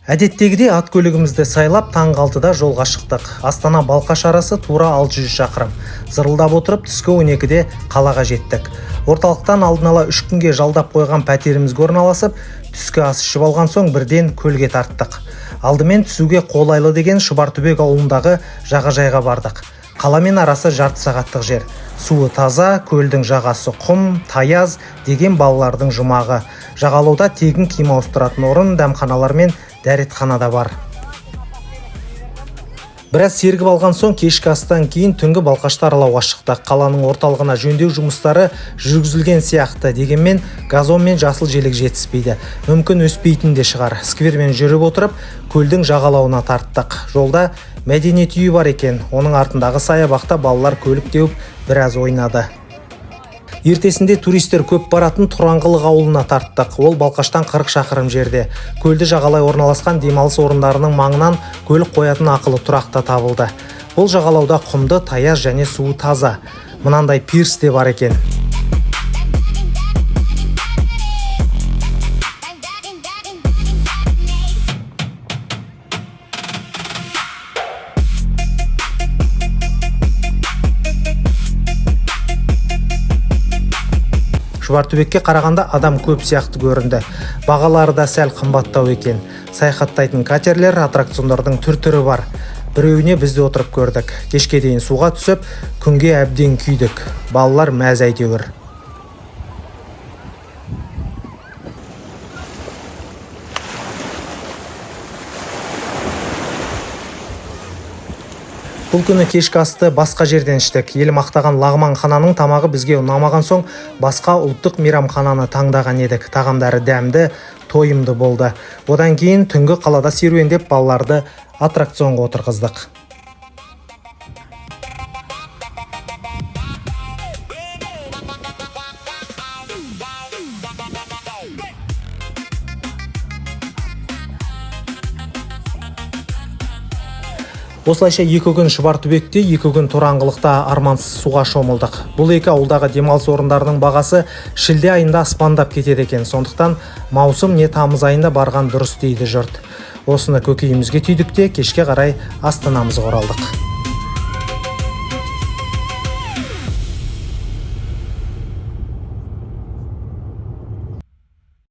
Әдеттегідей ат көлігімізді сайлап таңғы 6-да жолға шықтық. Астана Балқаш арасы тура 600 шақырым. Зырылдап отырып түскі 12-де қалаға жеттік. Орталықтан алдын ала 3 күнге жалдап қойған пәтерімізге орналасып, түскі ас ішіп алған соң бірден көлге тарттық. Алдымен түсуге қолайлы деген Шұбартөбек ауылындағы жағажайға бардық. Қаламен арасы жарты сағаттық жер. Суы таза, көлдің жағасы құм, таяз деген балалардың жұмағы. Жағалауда тегін киім ауыстыратын орын, дәмханалар мен дәретхана да бар. Біраз сергіп алған соң кешкі астан кейін түнгі Балқашты аралауға шықтық. Қаланың орталығына жөндеу жұмыстары жүргізілген сияқты, дегенмен газон мен жасыл желек жетіспейді. Мүмкін өспейтін де шығар. Сквермен жүріп отырып, көлдің жағалауына тарттық. Жолда мәдениет үйі бар екен. Оның артындағы саябақта балалар көлік теуіп біраз ойнады. Ертесінде туристер көп баратын Тұраңғылық ауылына тарттық. Ол Балқаштан 40 шақырым жерде. Көлді жағалай орналасқан демалыс орындарының маңынан көлік қоятын ақылы тұрақта табылды. Бұл жағалауда құмды, таяз және суы таза. Мынандай пирс де бар екен. Шұбартөбекке қарағанда адам көп сияқты көрінді. Бағалары да сәл қымбаттау екен. Саяхаттайтын катерлер, аттракциондардың түр-түрі бар. Біреуіне бізде отырып көрдік. Кешке дейін суға түсіп, күнге әбден күйдік. Балалар мәз әйтеуір. Бұл күні кешкі асты басқа жерден іштік. Ел мақтаған Лағман хананың тамағы бізге ұнамаған соң басқа ұлттық мейрамхананы таңдаған едік. Тағамдары дәмді, тойымды болды. Одан кейін түнгі қалада серуендеп балаларды аттракционға отырғыздық. Осылайша 2 күн Шұбартөбекте, 2 күн Тұраңғылықта армансыз суға шомылдық. Бұл екі ауылдағы демалыс орындарының бағасы шілде айында аспандап кетеді екен. Сондықтан маусым не тамыз айында барған дұрыс дейді жұрт. Осыны көкейімізге түйдік те кешке қарай астанамызға оралдық.